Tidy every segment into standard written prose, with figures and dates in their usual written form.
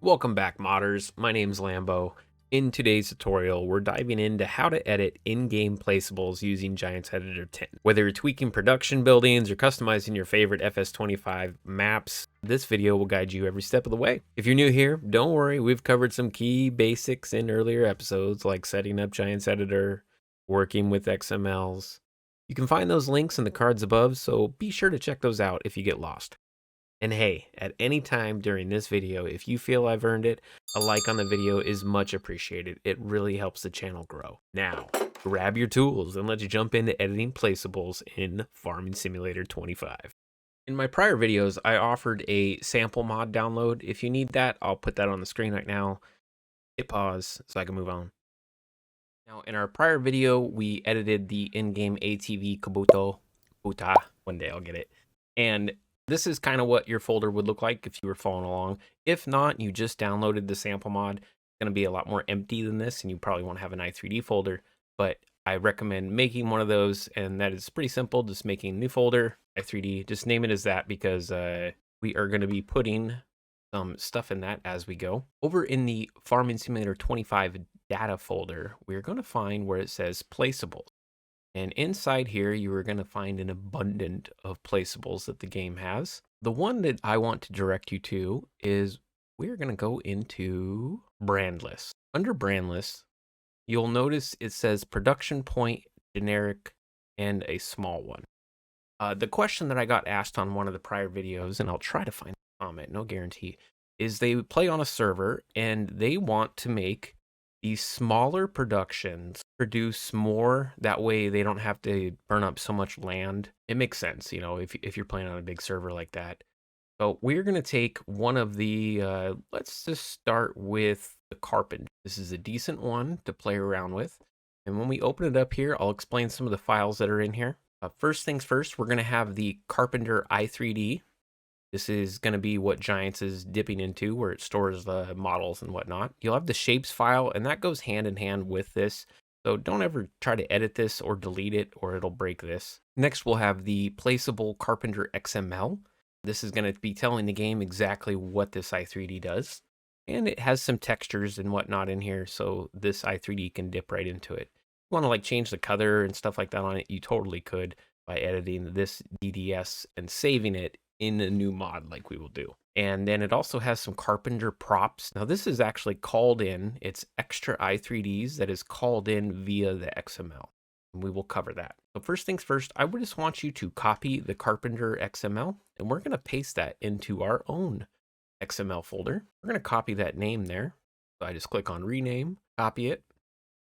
Welcome back, modders. My name's Lambo. In today's tutorial, we're diving into how to edit in-game placeables using Giants Editor 10. Whether you're tweaking production buildings or customizing your favorite FS25 maps, this video will guide you every step of the way. If you're new here, don't worry, we've covered some key basics in earlier episodes, like setting up Giants Editor, working with XMLs. You can find those links in the cards above, so be sure to check those out if you get lost. And hey, at any time during this video, if you feel I've earned it, a like on the video is much appreciated. It really helps the channel grow. Now, grab your tools and let's jump into editing placeables in Farming Simulator 25. In my prior videos, I offered a sample mod download. If you need that, I'll put that on the screen right now. Hit pause so I can move on. Now, in our prior video, we edited the in-game ATV Kabuto. Buta. One day I'll get it. And this is kind of what your folder would look like if you were following along. If not, you just downloaded the sample mod. It's going to be a lot more empty than this, and you probably won't have an i3D folder, but I recommend making one of those, and that is pretty simple. Just making a new folder, i3D, just name it as that because we are going to be putting some stuff in that as we go. Over in the Farming Simulator 25 data folder, we're going to find where it says Placeables. And inside here, you are going to find an abundance of placeables that the game has. The one that I want to direct you to is we're going to go into brand list. Under brand list, you'll notice it says production point, generic, and a small one. The question that I got asked on one of the prior videos, and I'll try to find a comment, no guarantee, is they play on a server and they want to make these smaller productions produce more. That way they don't have to burn up so much land. It makes sense, you know, if you're playing on a big server like that. So we're going to take one of the, let's just start with the Carpenter. This is a decent one to play around with. And when we open it up here, I'll explain some of the files that are in here. First things first, we're going to have the Carpenter i3D. This is going to be what Giants is dipping into, where it stores the models and whatnot. You'll have the shapes file, and that goes hand in hand with this. So don't ever try to edit this or delete it, or it'll break this. Next, we'll have the Placeable Carpenter XML. This is going to be telling the game exactly what this i3D does. And it has some textures and whatnot in here, so this i3D can dip right into it. If you want to like change the color and stuff like that on it, you totally could by editing this DDS and saving it in a new mod like we will do. And then it also has some Carpenter props. Now this is actually called in. It's extra i3Ds that is called in via the XML. And we will cover that. So first things first, I would just want you to copy the Carpenter XML, and we're going to paste that into our own XML folder. We're going to copy that name there. So I just click on rename, copy it.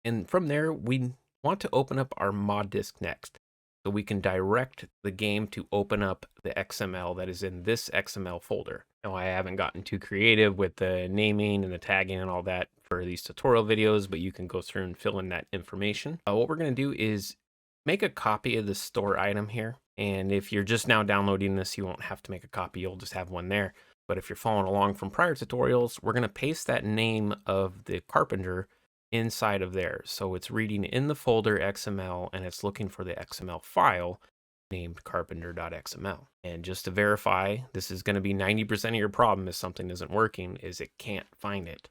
And from there, we want to open up our mod disk next. So we can direct the game to open up the XML that is in this XML folder. Now, I haven't gotten too creative with the naming and the tagging and all that for these tutorial videos, but you can go through and fill in that information. What we're going to do is make a copy of the store item here. And if you're just now downloading this, you won't have to make a copy. You'll just have one there. But if you're following along from prior tutorials, we're going to paste that name of the Carpenter inside of there. So it's reading in the folder XML and it's looking for the XML file named carpenter.xml. And just to verify, this is going to be 90% of your problem if something isn't working, is it can't find it.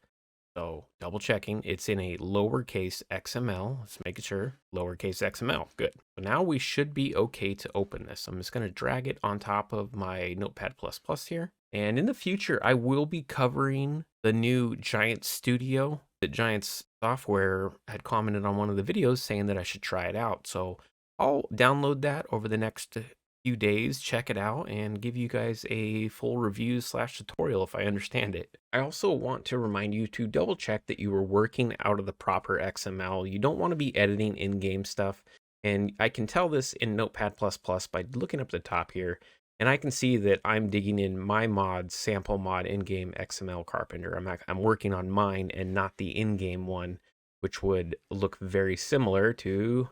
So double checking, it's in a lowercase XML. Let's make sure, lowercase XML, good. So now we should be okay to open this. I'm just going to drag it on top of my Notepad++ here. And in the future, I will be covering the new Giants Studio that Giants Software had commented on one of the videos saying that I should try it out. So I'll download that over the next few days, check it out, and give you guys a full review / tutorial if I understand it. I also want to remind you to double check that you are working out of the proper XML. You don't want to be editing in-game stuff. And I can tell this in Notepad++ by looking up the top here. And I can see that I'm digging in my mod, sample mod in-game XML Carpenter. I'm working on mine and not the in-game one, which would look very similar to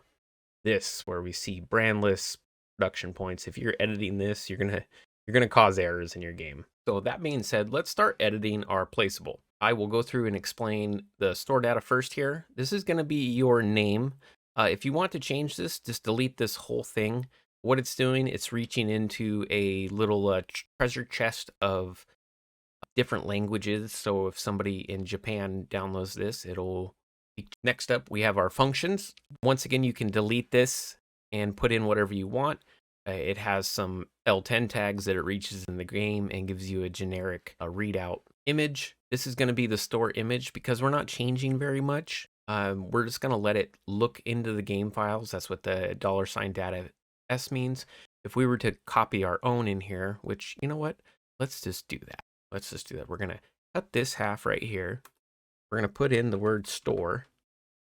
this, where we see brand lists, production points. If you're editing this, you're gonna cause errors in your game. So that being said, let's start editing our placeable. I will go through and explain the store data first here. This is gonna be your name. If you want to change this, just delete this whole thing. What it's doing, it's reaching into a little treasure chest of different languages. So if somebody in Japan downloads this, next up, we have our functions. Once again, you can delete this and put in whatever you want. It has some L10 tags that it reaches in the game and gives you a generic readout image. This is going to be the store image because we're not changing very much. We're just going to let it look into the game files. That's what the $data S means. If we were to copy our own in here, which, you know what? Let's just do that. We're going to cut this half right here. We're going to put in the word store,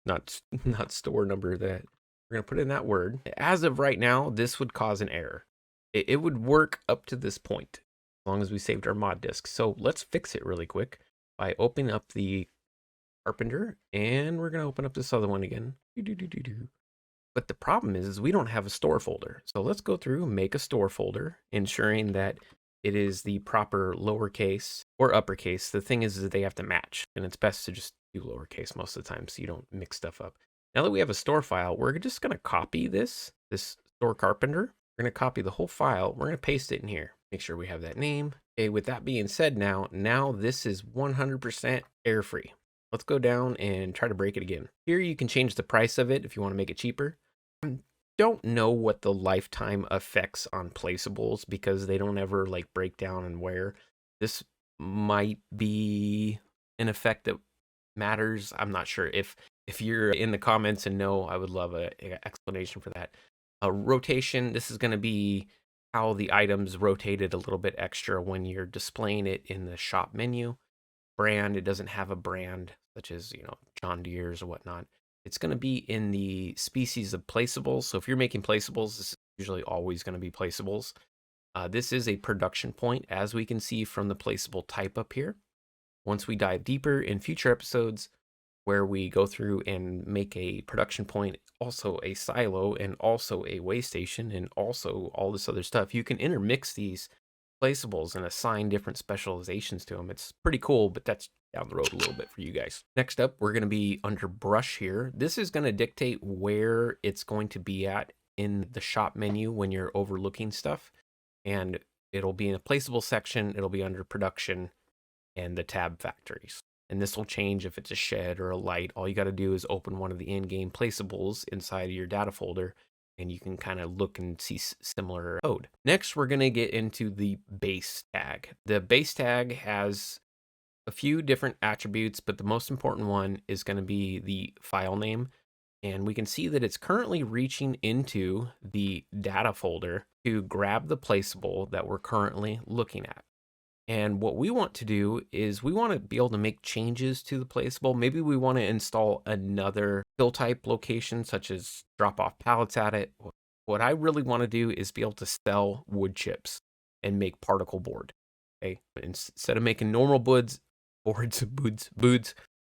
not store number that. We're going to put in that word. As of right now, this would cause an error. It would work up to this point, as long as we saved our mod disk. So let's fix it really quick by opening up the Carpenter, and we're going to open up this other one again. But the problem is we don't have a store folder. So let's go through, make a store folder, ensuring that it is the proper lowercase or uppercase. The thing is that they have to match, and it's best to just do lowercase most of the time so you don't mix stuff up. Now that we have a store file, we're just going to copy this store Carpenter. We're going to copy the whole file. We're going to paste it in here. Make sure we have that name. Okay, with that being said, now this is 100% error-free. Let's go down and try to break it again. Here you can change the price of it if you want to make it cheaper. I don't know what the lifetime effects on Placeables because they don't ever like break down and wear. This might be an effect that matters. I'm not sure. If you're in the comments and know, I would love an explanation for that. Rotation, this is going to be how the items rotated a little bit extra when you're displaying it in the shop menu. Brand, it doesn't have a brand, such as, John Deere's or whatnot. It's going to be in the species of Placeables. So if you're making Placeables, this is usually always going to be Placeables. This is a production point, as we can see from the Placeable type up here. Once we dive deeper in future episodes, where we go through and make a production point, also a silo, and also a weigh station, and also all this other stuff, you can intermix these Placeables and assign different specializations to them. It's pretty cool, but that's down the road a little bit for you guys. Next up, we're going to be under brush here. This is going to dictate where it's going to be at in the shop menu when you're overlooking stuff. And it'll be in a Placeable section. It'll be under production and the tab factories. And this will change if it's a shed or a light. All you got to do is open one of the in-game Placeables inside of your data folder, and you can kind of look and see similar code. Next, we're going to get into the base tag. The base tag has a few different attributes, but the most important one is going to be the file name. And we can see that it's currently reaching into the data folder to grab the Placeable that we're currently looking at. And what we want to do is we want to be able to make changes to the Placeable. Maybe we want to install another fill type location, such as drop off pallets at it. What I really want to do is be able to sell wood chips and make particle board. Okay, instead of making normal boards,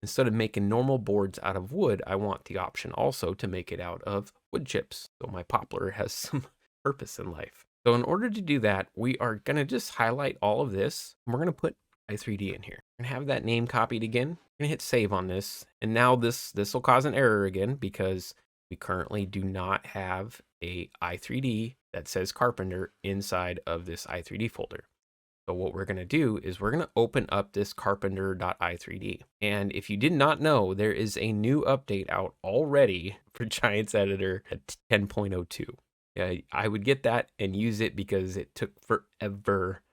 instead of making normal boards out of wood, I want the option also to make it out of wood chips. So my poplar has some purpose in life. So in order to do that, we are going to just highlight all of this. And we're going to put i3D in here. We're going to have that name copied again. We're going to hit save on this. And now this will cause an error again because we currently do not have a i3D that says Carpenter inside of this i3D folder. So what we're going to do is we're going to open up this carpenter.i3D. And if you did not know, there is a new update out already for Giants Editor at 10.02. I would get that and use it because it took forever.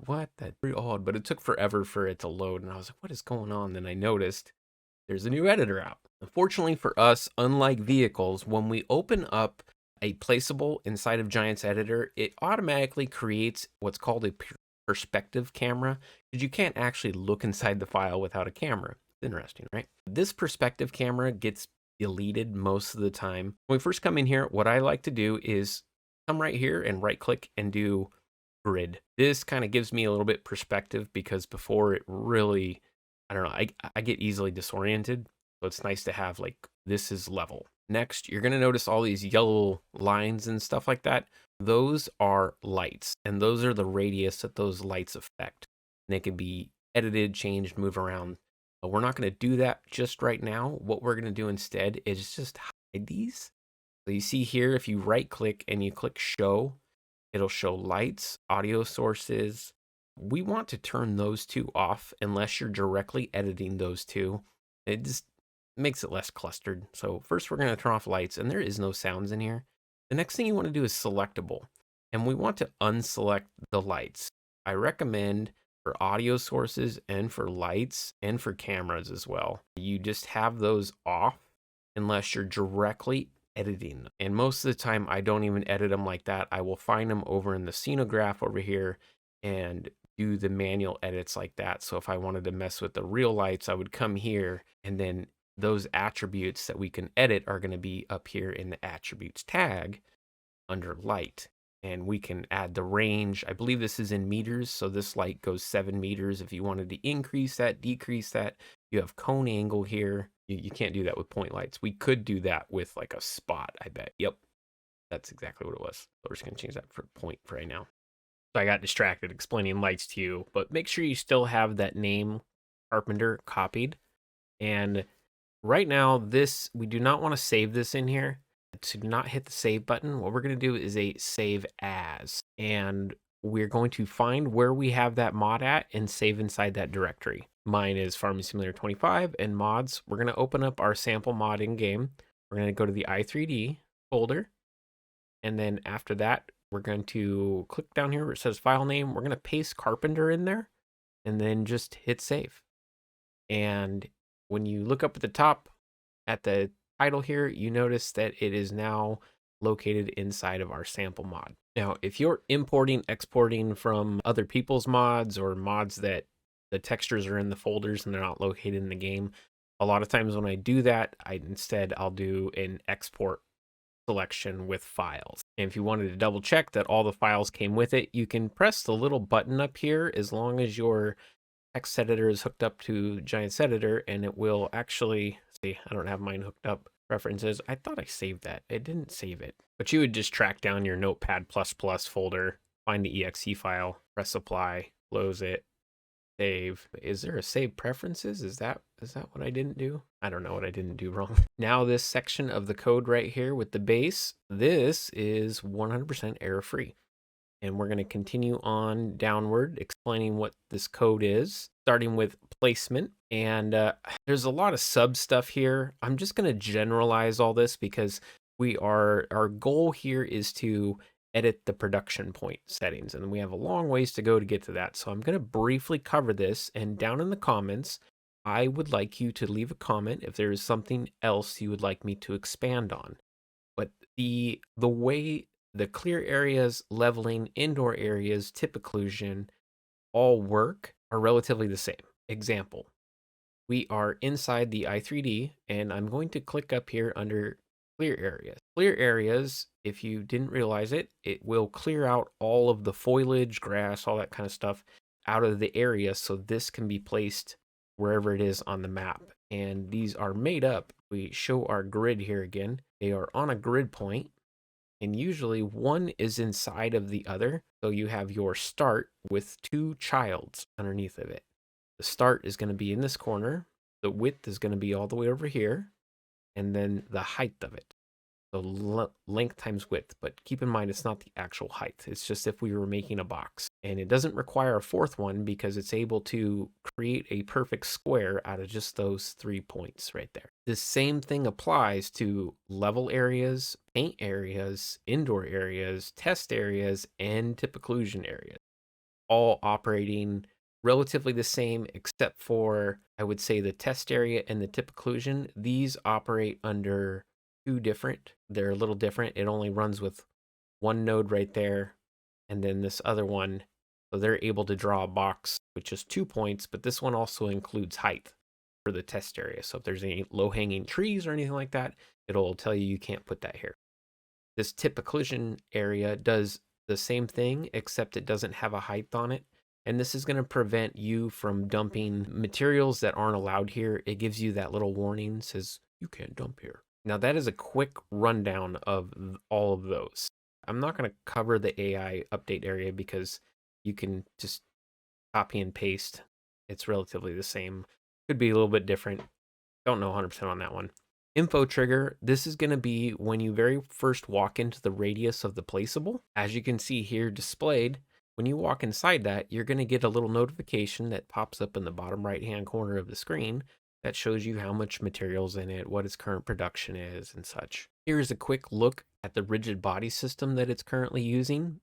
That's pretty odd, but it took forever for it to load. And I was like, what is going on? Then I noticed there's a new editor out. Unfortunately for us, unlike vehicles, when we open up a Placeable inside of Giants Editor, it automatically creates what's called a perspective camera, because you can't actually look inside the file without a camera. It's interesting, right? This perspective camera gets deleted most of the time. When we first come in here, what I like to do is come right here and right click and do grid. This kind of gives me a little bit perspective because before it really, I don't know, I get easily disoriented. So it's nice to have like, this is level. Next, you're going to notice all these yellow lines and stuff like that. Those are lights, and those are the radius that those lights affect. And they can be edited, changed, move around. But we're not going to do that just right now. What we're going to do instead is just hide these. So you see here, if you right click and you click show, it'll show lights, audio sources, We want to turn those two off unless you're directly editing those two. It just makes it less clustered. So first we're going to turn off lights, and there is no sounds in here. The next thing you want to do is selectable, and we want to unselect the lights. I recommend for audio sources and for lights and for cameras as well, you just have those off unless you're directly editing them. And most of the time I don't even edit them like that. I will find them over in the scenograph over here and do the manual edits like that. So if I wanted to mess with the real lights, I would come here, and then those attributes that we can edit are going to be up here in the attributes tag under light. And we can add the range. I believe this is in meters, so this light goes 7 meters. If you wanted to increase that, decrease that, you have cone angle here. You can't do that with point lights. We could do that with like a spot, I bet. Yep, that's exactly what it was. So we're just gonna change that for point for right now. So I got distracted explaining lights to you, but make sure you still have that name Carpenter copied. And right now, we do not want to save this in here. To not hit the save button, what we're going to do is a save as, and we're going to find where we have that mod at and save inside that directory. Mine is Farming Simulator 25 and mods. We're going to open up our sample mod in game. We're going to go to the i3D folder, and then after that, we're going to click down here where it says file name. We're going to paste Carpenter in there, and then just hit save. And when you look up at the top at the title here, you notice that it is now located inside of our sample mod. Now, if you're importing, exporting from other people's mods or mods that the textures are in the folders and they're not located in the game, a lot of times when I do that, I'll do an export selection with files. And if you wanted to double check that all the files came with it, you can press the little button up here as long as your text editor is hooked up to Giants Editor, and it will actually see. I don't have mine hooked up. References. I thought I saved that. It didn't save it. But you would just track down your Notepad++ folder, find the exe file, press apply, close it, save. Is there a save preferences? Is that what I didn't do? I don't know what I didn't do wrong. Now this section of the code right here with the base, this is 100% error free. And we're going to continue on downward explaining what this code is, starting with placement. And there's a lot of sub stuff here. I'm just going to generalize all this because our goal here is to edit the production point settings, and we have a long ways to go to get to that. So I'm going to briefly cover this, and down in the comments, I would like you to leave a comment if there is something else you would like me to expand on. But the way the clear areas, leveling, indoor areas, tip occlusion, all work are relatively the same. Example, we are inside the i3D, and I'm going to click up here under clear areas. Clear areas, if you didn't realize it, it will clear out all of the foliage, grass, all that kind of stuff out of the area, so this can be placed wherever it is on the map. And these are made up. We show our grid here again. They are on a grid point, and usually one is inside of the other. So you have your start with 2 childs underneath of it. The start is going to be in this corner. The width is going to be all the way over here. And then the height of it. So length times width. But keep in mind, it's not the actual height. It's just if we were making a box. And it doesn't require a 4th one because it's able to create a perfect square out of just those 3 points right there. The same thing applies to level areas, paint areas, indoor areas, test areas, and tip occlusion areas. All operating relatively the same, except for, I would say, the test area and the tip occlusion. These operate under 2 different. They're a little different. It only runs with 1 node right there, and then this other one. So they're able to draw a box with just 2 points, but this one also includes height for the test area. So if there's any low-hanging trees or anything like that, it'll tell you can't put that here. This tip occlusion area does the same thing, except it doesn't have a height on it. And this is going to prevent you from dumping materials that aren't allowed here. It gives you that little warning, says you can't dump here. Now that is a quick rundown of all of those. I'm not going to cover the AI update area because you can just copy and paste. It's relatively the same. Could be a little bit different. Don't know 100% on that one. Info trigger, this is going to be when you very first walk into the radius of the placeable. As you can see here displayed, When you walk inside that, you're going to get a little notification that pops up in the bottom right-hand corner of the screen that shows you how much material's in it, what its current production is, and such. Here's a quick look at the rigid body system that it's currently using.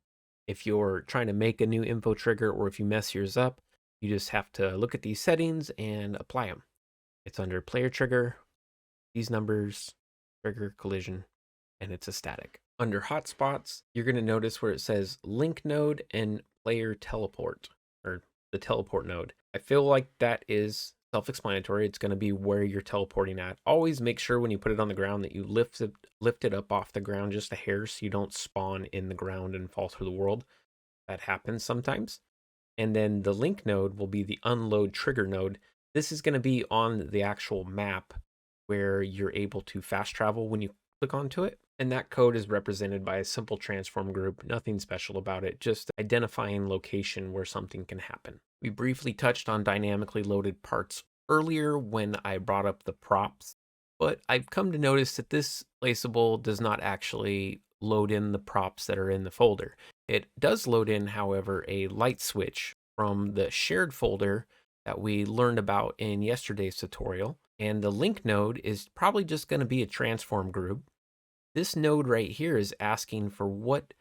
If you're trying to make a new info trigger or if you mess yours up, you just have to look at these settings and apply them. It's under player trigger, these numbers, trigger, collision, and it's a static. Under hotspots, you're going to notice where it says link node and player teleport, or the teleport node. I feel like that is self-explanatory. It's going to be where you're teleporting at. Always make sure when you put it on the ground that you lift it up off the ground just a hair so you don't spawn in the ground and fall through the world. That happens sometimes. And then the link node will be the unload trigger node. This is going to be on the actual map where you're able to fast travel when you click onto it. And that code is represented by a simple transform group, nothing special about it, just identifying location where something can happen. We briefly touched on dynamically loaded parts earlier when I brought up the props, but I've come to notice that this placeable does not actually load in the props that are in the folder. It does load in, however, a light switch from the shared folder that we learned about in yesterday's tutorial. And the link node is probably just going to be a transform group. This node right here is asking for what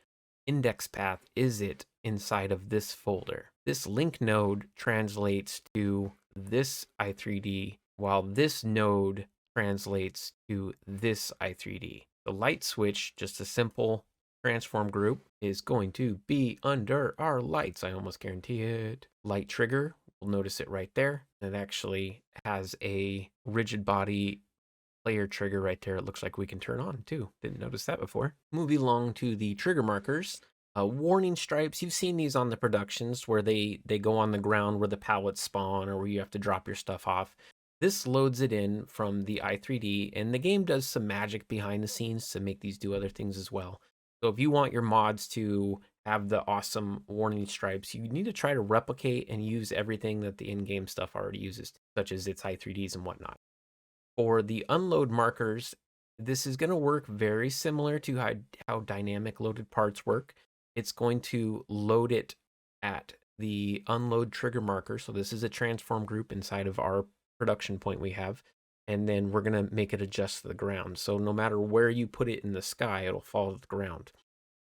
index path is it inside of this folder. This link node translates to this i3D, while this node translates to this i3D. The light switch, just a simple transform group, is going to be under our lights. I almost guarantee it. Light trigger, we'll notice it right there. It actually has a rigid body player trigger right there. It looks like we can turn on too. Didn't notice that before. Moving along to the trigger markers. Warning stripes, you've seen these on the productions where they go on the ground where the pallets spawn or where you have to drop your stuff off. This loads it in from the i3D, and the game does some magic behind the scenes to make these do other things as well. So if you want your mods to have the awesome warning stripes, you need to try to replicate and use everything that the in-game stuff already uses, such as its i3Ds and whatnot. For the unload markers, this is going to work very similar to how dynamic loaded parts work. It's going to load it at the unload trigger marker. So this is a transform group inside of our production point we have. And then we're going to make it adjust to the ground. So no matter where you put it in the sky, it'll fall to the ground.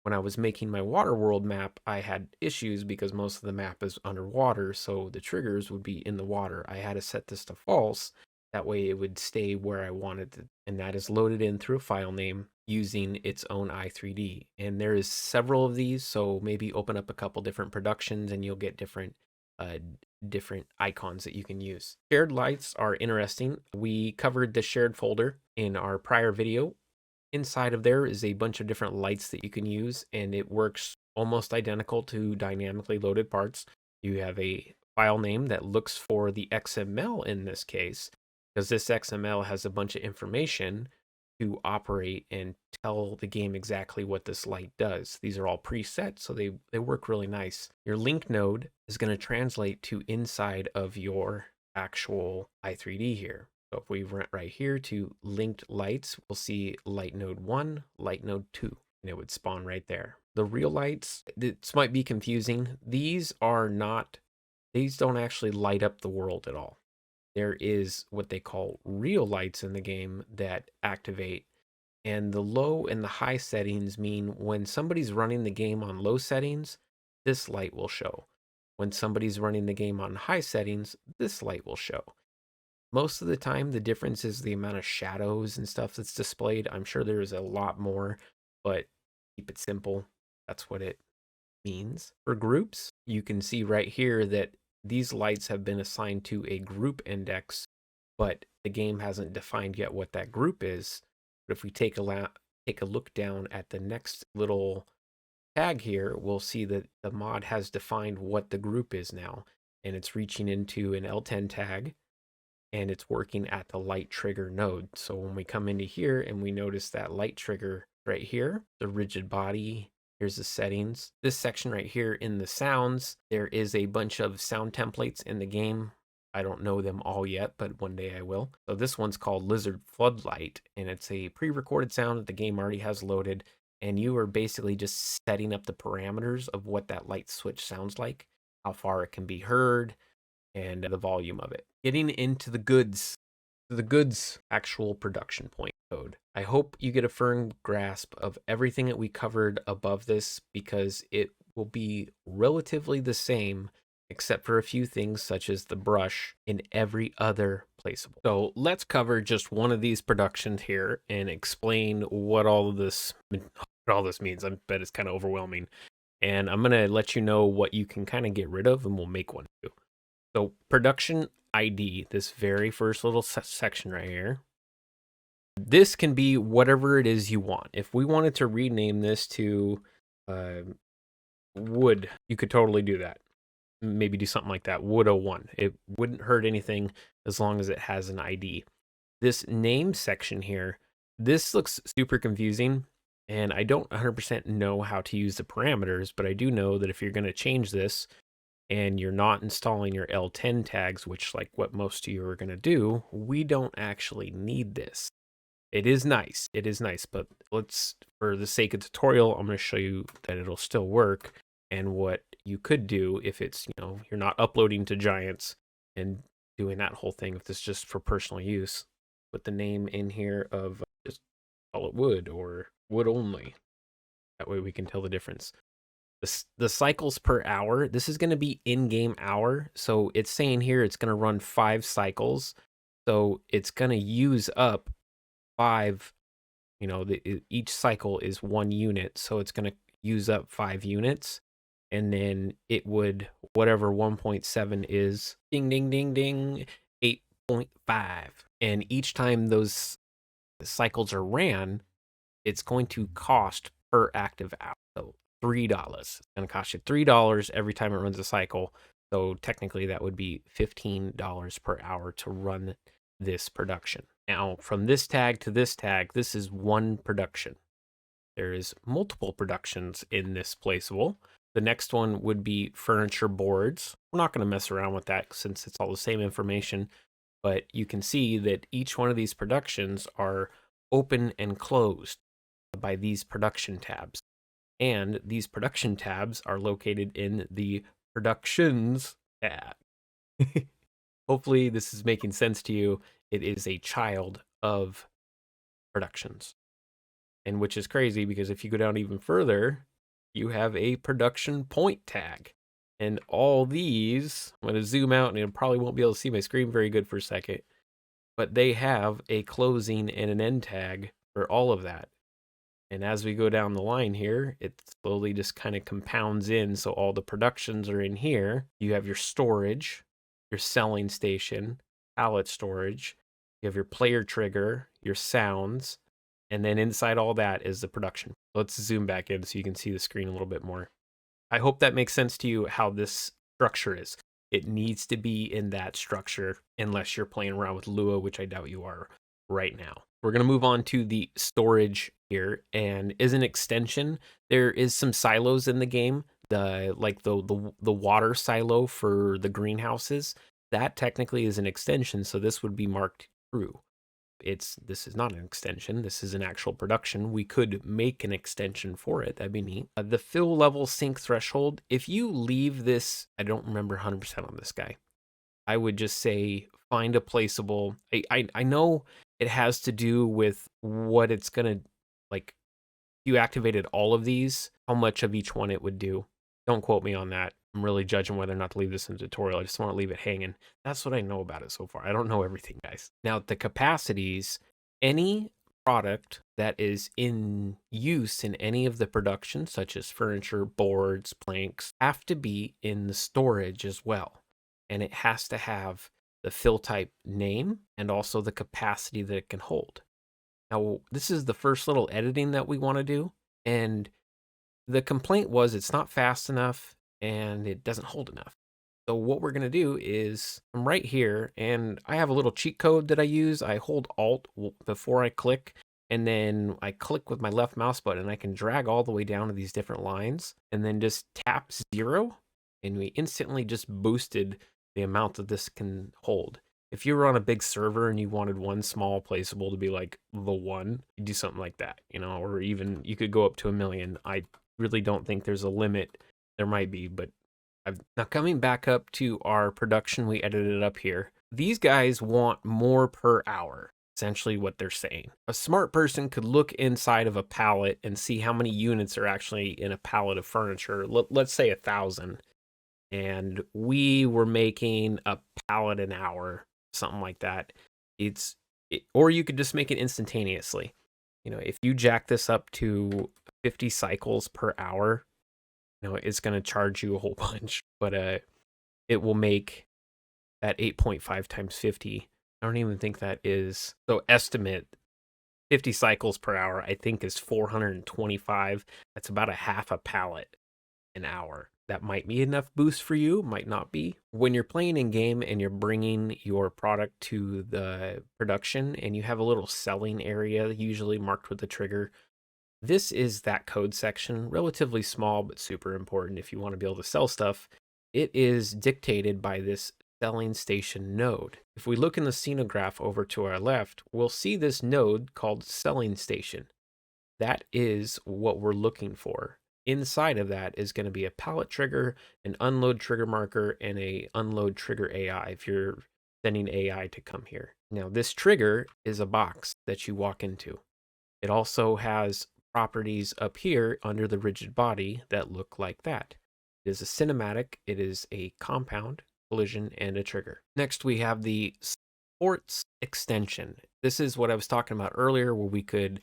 When I was making my water world map, I had issues because most of the map is underwater. So the triggers would be in the water. I had to set this to false. That way it would stay where I wanted it, and that is loaded in through a file name using its own i3D. And there is several of these, so maybe open up a couple different productions and you'll get different icons that you can use. Shared lights are interesting. We covered the shared folder in our prior video. Inside of there is a bunch of different lights that you can use, and it works almost identical to dynamically loaded parts. You have a file name that looks for the XML in this case, because this XML has a bunch of information to operate and tell the game exactly what this light does. These are all preset, so they work really nice. Your link node is going to translate to inside of your actual i3D here. So if we went right here to linked lights, we'll see light node 1, light node 2, and it would spawn right there. The real lights, this might be confusing. These don't actually light up the world at all. There is what they call real lights in the game that activate, and the low and the high settings mean when somebody's running the game on low settings, this light will show. When somebody's running the game on high settings, this light will show. Most of the time, the difference is the amount of shadows and stuff that's displayed. I'm sure there is a lot more, but keep it simple. That's what it means. For groups, you can see right here that these lights have been assigned to a group index, but the game hasn't defined yet what that group is. But if we take a look down at the next little tag here, we'll see that the mod has defined what the group is now, and it's reaching into an L10 tag, and it's working at the light trigger node. So when we come into here and we notice that light trigger right here, the rigid body, here's the settings. This section right here in the sounds, there is a bunch of sound templates in the game. I don't know them all yet, but one day I will. So this one's called Lizard Floodlight, and it's a pre-recorded sound that the game already has loaded. and you are basically just setting up the parameters of what that light switch sounds like, how far it can be heard, and the volume of it. Getting into the goods actual production point code. I hope you get a firm grasp of everything that we covered above this, because it will be relatively the same except for a few things such as the brush in every other placeable. So let's cover just one of these productions here and explain what all this means. I bet it's kind of overwhelming. And I'm going to let you know what you can kind of get rid of, and we'll make one too. So production ID, this very first little section right here, this can be whatever it is you want. If we wanted to rename this to wood, you could totally do that. Maybe do something like that, wood 01. It wouldn't hurt anything as long as it has an ID. This name section here, this looks super confusing, and I don't 100% know how to use the parameters, but I do know that if you're going to change this, and you're not installing your L10 tags, which like what most of you are going to do, we don't actually need this. It is nice, but for the sake of tutorial, I'm going to show you that it'll still work, and what you could do if it's, you're not uploading to Giants and doing that whole thing, if this is just for personal use. Put the name in here of just call it wood or wood only. That way we can tell the difference. The cycles per hour, this is going to be in-game hour. So it's saying here it's going to run 5 cycles. So it's going to use up 5, each cycle is 1 unit. So it's going to use up 5 units. And then it would, whatever 1.7 is, ding, ding, ding, ding, 8.5. And each time those cycles are ran, it's going to cost per active hour. So $3. It's going to cost you $3 every time it runs a cycle. So technically that would be $15 per hour to run this production. Now, from this tag to this tag, this is one production. There is multiple productions in this placeable. The next one would be furniture boards. We're not going to mess around with that since it's all the same information, but you can see that each one of these productions are open and closed by these production tabs. And these production tabs are located in the productions tab. Hopefully this is making sense to you. It is a child of productions. And which is crazy, because if you go down even further, you have a production point tag. And all these, I'm going to zoom out and you probably won't be able to see my screen very good for a second, but they have a closing and an end tag for all of that. And as we go down the line here, it slowly just kind of compounds in. So all the productions are in here. You have your storage, your selling station, pallet storage. You have your player trigger, your sounds, and then inside all that is the production. Let's zoom back in so you can see the screen a little bit more. I hope that makes sense to you how this structure is. It needs to be in that structure unless you're playing around with Lua, which I doubt you are right now. We're going to move on to the storage here, and as an extension, there is some silos in the game. The water silo for the greenhouses, that technically is an extension, so this would be marked true. This is not an extension, this is an actual production. We could make an extension for it, that'd be neat. The fill level sync threshold, if you leave this, I don't remember 100% on this guy, I would just say find a placeable. I know it has to do with what it's gonna, like, if you activated all of these, how much of each one it would do. Don't quote me on that. I'm really judging whether or not to leave this in the tutorial. I just want to leave it hanging. That's what I know about it so far. I don't know everything, guys. Now, the capacities, any product that is in use in any of the productions, such as furniture, boards, planks, have to be in the storage as well. And it has to have the fill type name and also the capacity that it can hold. Now, this is the first little editing that we want to do. And the complaint was it's not fast enough and it doesn't hold enough. So what we're going to do is I'm right here, and I have a little cheat code that I use. I hold Alt before I click, and then I click with my left mouse button, and I can drag all the way down to these different lines and then just tap 0, and we instantly just boosted the amount that this can hold. If you were on a big server and you wanted one small placeable to be like the one, you do something like that, you know, or even you could go up to 1,000,000. I really don't think there's a limit. There might be, but now coming back up to our production, we edited it up here. These guys want more per hour, essentially what they're saying. A smart person could look inside of a pallet and see how many units are actually in a pallet of furniture. Let's say 1,000. And we were making a pallet an hour, something like that. Or you could just make it instantaneously. You know, if you jack this up to 50 cycles per hour, you know, it's going to charge you a whole bunch, but it will make that 8.5 times 50. I don't even think that is, so estimate 50 cycles per hour, I think is 425. That's about a half a pallet an hour. That might be enough boost for you, might not be. When you're playing in game and you're bringing your product to the production and you have a little selling area, usually marked with a trigger, this is that code section, relatively small, but super important if you want to be able to sell stuff. It is dictated by this selling station node. If we look in the scenograph over to our left, we'll see this node called selling station. That is what we're looking for. Inside of that is going to be a pallet trigger, an unload trigger marker, and a unload trigger AI if you're sending AI to come here. Now, this trigger is a box that you walk into. It also has properties up here under the rigid body that look like that. It is a cinematic, it is a compound, collision, and a trigger. Next, we have the sports extension. This is what I was talking about earlier, where we could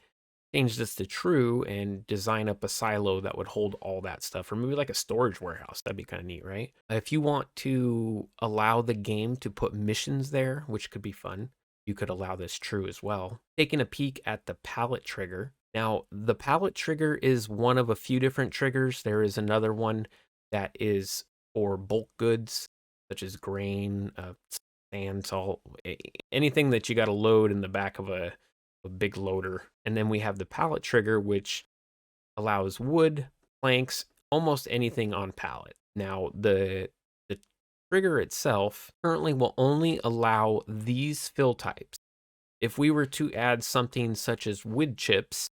change this to true and design up a silo that would hold all that stuff, or maybe like a storage warehouse. That'd be kind of neat, right? If you want to allow the game to put missions there, which could be fun, you could allow this true as well. Taking a peek at the pallet trigger. Now, the pallet trigger is one of a few different triggers. There is another one that is for bulk goods, such as grain, sand, salt, anything that you got to load in the back of a big loader. And then we have the pallet trigger, which allows wood, planks, almost anything on pallet. Now, the trigger itself currently will only allow these fill types. If we were to add something such as wood chips,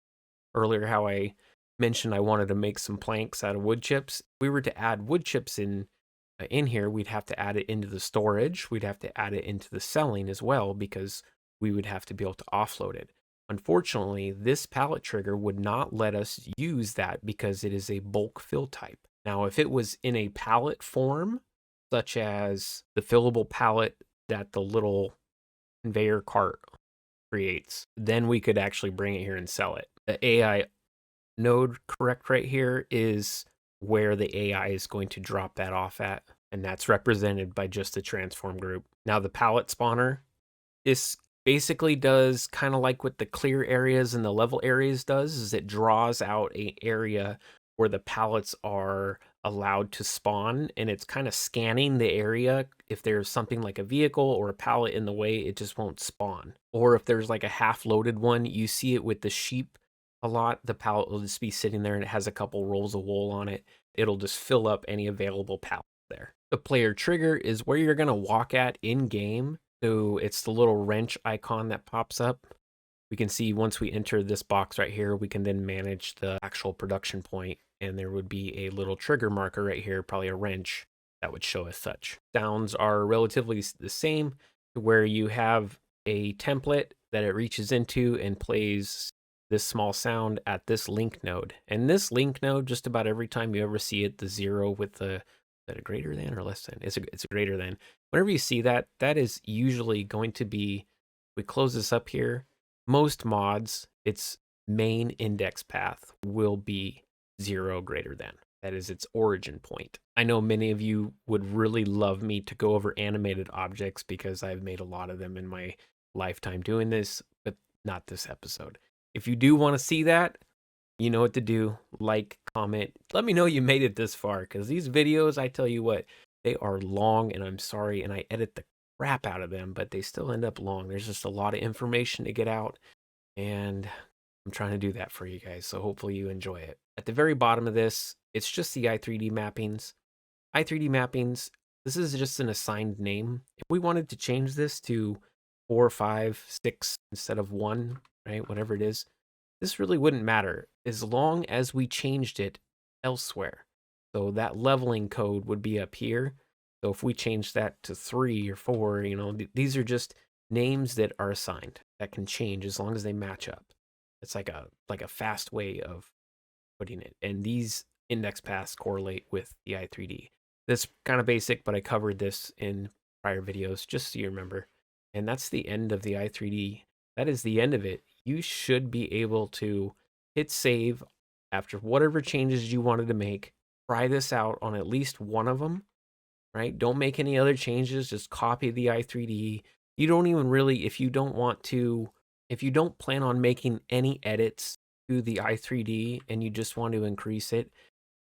earlier how I mentioned I wanted to make some planks out of wood chips, if we were to add wood chips in here, we'd have to add it into the storage. We'd have to add it into the selling as well, because we would have to be able to offload it. Unfortunately, this pallet trigger would not let us use that because it is a bulk fill type. Now, if it was in a pallet form, such as the fillable pallet that the little conveyor cart creates, then we could actually bring it here and sell it. The AI node correct right here is where the AI is going to drop that off at, and that's represented by just the transform group. Now, the pallet spawner, this basically does kind of like what the clear areas and the level areas does, is it draws out an area where the pallets are allowed to spawn, and it's kind of scanning the area. If there's something like a vehicle or a pallet in the way, it just won't spawn. Or if there's like a half loaded one, you see it with the sheep a lot. The pallet will just be sitting there and it has a couple rolls of wool on it. It'll just fill up any available pallet there. The player trigger is where you're going to walk at in game. So it's the little wrench icon that pops up. We can see once we enter this box right here, we can then manage the actual production point, and there would be a little trigger marker right here, probably a wrench, that would show as such. Sounds are relatively the same, where you have a template that it reaches into and plays this small sound at this link node. And this link node, just about every time you ever see it, the 0 with the, is that a greater than or less than? It's a greater than. Whenever you see that, that is usually going to be, we close this up here, most mods, its main index path will be 0 greater than. That is its origin point. I know many of you would really love me to go over animated objects because I've made a lot of them in my lifetime doing this, but not this episode. If you do want to see that, you know what to do. Like, comment, let me know you made it this far, because these videos, I tell you what, they are long, and I'm sorry, and I edit the crap out of them, but they still end up long. There's just a lot of information to get out, and I'm trying to do that for you guys, so hopefully you enjoy it. At the very bottom of this, it's just the i3D mappings. i3D mappings, This is just an assigned name. If we wanted to change this to 4, 5, 6 instead of 1, right, whatever it is, this really wouldn't matter as long as we changed it elsewhere. So that leveling code would be up here. So if we change that to 3 or 4, these are just names that are assigned that can change as long as they match up. It's like a fast way of putting it. And these index paths correlate with the i3D. That's kind of basic, but I covered this in prior videos just so you remember. And that's the end of the i3D. That is the end of it. You should be able to hit save after whatever changes you wanted to make. Try this out on at least one of them, right? Don't make any other changes. Just copy the i3D. You don't even really, if you don't plan on making any edits to the i3D and you just want to increase it,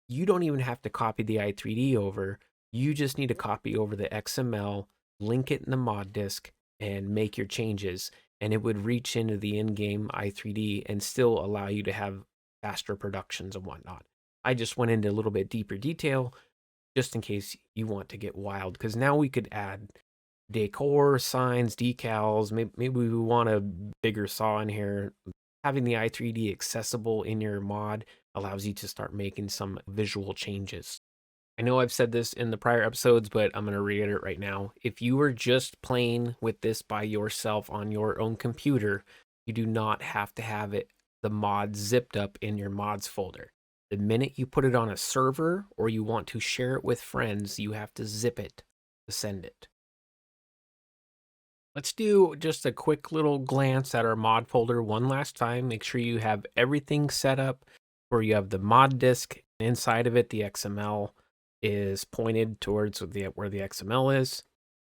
you don't even have to copy the i3D over. You just need to copy over the XML, link it in the mod disk, and make your changes. And it would reach into the in-game i3D and still allow you to have faster productions and whatnot. I just went into a little bit deeper detail just in case you want to get wild, because now we could add decor, signs, decals. Maybe we want a bigger saw in here. Having the i3D accessible in your mod allows you to start making some visual changes. I know I've said this in the prior episodes, but I'm going to reiterate right now. If you are just playing with this by yourself on your own computer, you do not have to have the mod zipped up in your mods folder. The minute you put it on a server or you want to share it with friends, you have to zip it to send it. Let's do just a quick little glance at our mod folder one last time. Make sure you have everything set up where you have the mod disk. Inside of it, the XML is pointed towards where the XML is.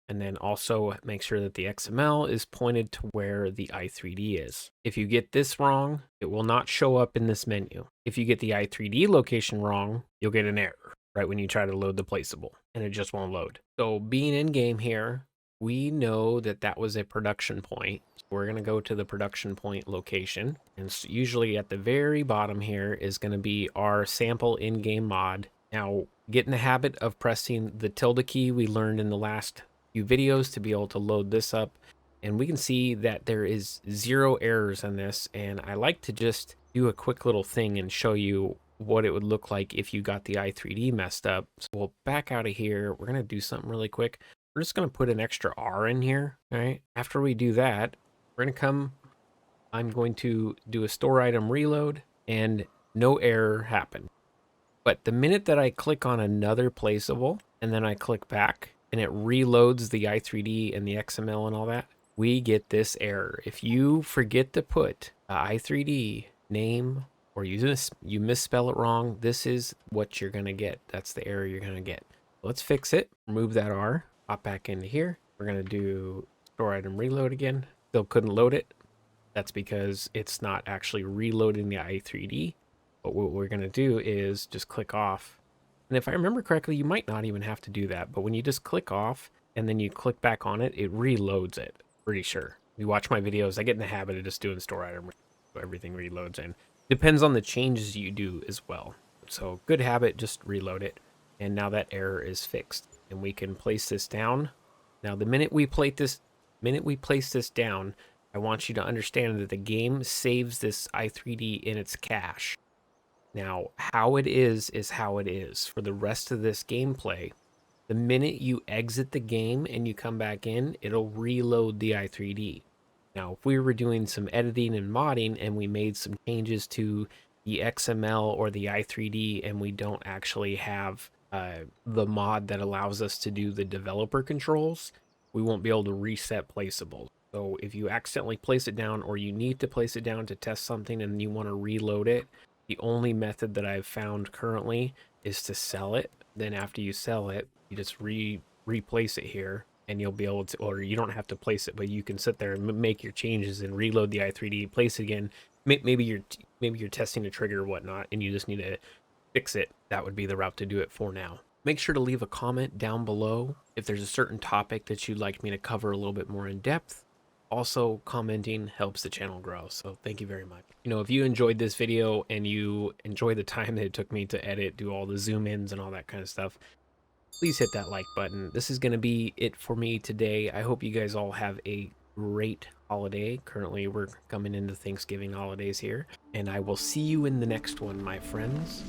And then also make sure that the XML is pointed to where the i3D is. If you get this wrong, it will not show up in this menu. If you get the i3D location wrong, you'll get an error right when you try to load the placeable, and it just won't load. So being in game here, we know that that was a production point. So we're going to go to the production point location. And so usually at the very bottom here is going to be our sample in-game mod. Now, get in the habit of pressing the tilde key we learned in the last few videos to be able to load this up. And we can see that there is 0 errors on this. And I like to just do a quick little thing and show you what it would look like if you got the i3D messed up. So we'll back out of here. We're going to do something really quick. We're just going to put an extra R in here, all right? After we do that, we're going to I'm going to do a store item reload, and no error happened. But the minute that I click on another placeable, and then I click back, and it reloads the i3D and the XML and all that, we get this error. If you forget to put the i3D name, or you misspell it wrong, this is what you're going to get. That's the error you're going to get. Let's fix it. Remove that R. Hop back into here. We're going to do store item reload again. Still couldn't load it. That's because it's not actually reloading the i3D. But what we're going to do is just click off. And if I remember correctly, you might not even have to do that. But when you just click off and then you click back on it, it reloads it. Pretty sure. You watch my videos, I get in the habit of just doing store item so everything reloads in. Depends on the changes you do as well. So good habit, just reload it. And now that error is fixed. And we can place this down. Now, the minute we place this down, I want you to understand that the game saves this i3D in its cache. Now, how it is how it is. For the rest of this gameplay, the minute you exit the game and you come back in, it'll reload the i3D. Now, if we were doing some editing and modding and we made some changes to the XML or the i3D and we don't actually have the mod that allows us to do the developer controls, we won't be able to reset placeable. So if you accidentally place it down or you need to place it down to test something and you want to reload it, the only method that I've found currently is to sell it. Then after you sell it, you just replace it here and you'll be able to, or you don't have to place it, but you can sit there and make your changes and reload the i3D, place it again. Maybe you're testing a trigger or whatnot and you just need to fix it. That would be the route to do it for now. Make sure to leave a comment down below if there's a certain topic that you'd like me to cover a little bit more in depth. Also, commenting helps the channel grow, so thank you very much. If you enjoyed this video and you enjoy the time that it took me to edit, do all the zoom ins and all that kind of stuff, please hit that like button. This is going to be it for me today. I hope you guys all have a great holiday. Currently, we're coming into Thanksgiving holidays here, and I will see you in the next one, my friends.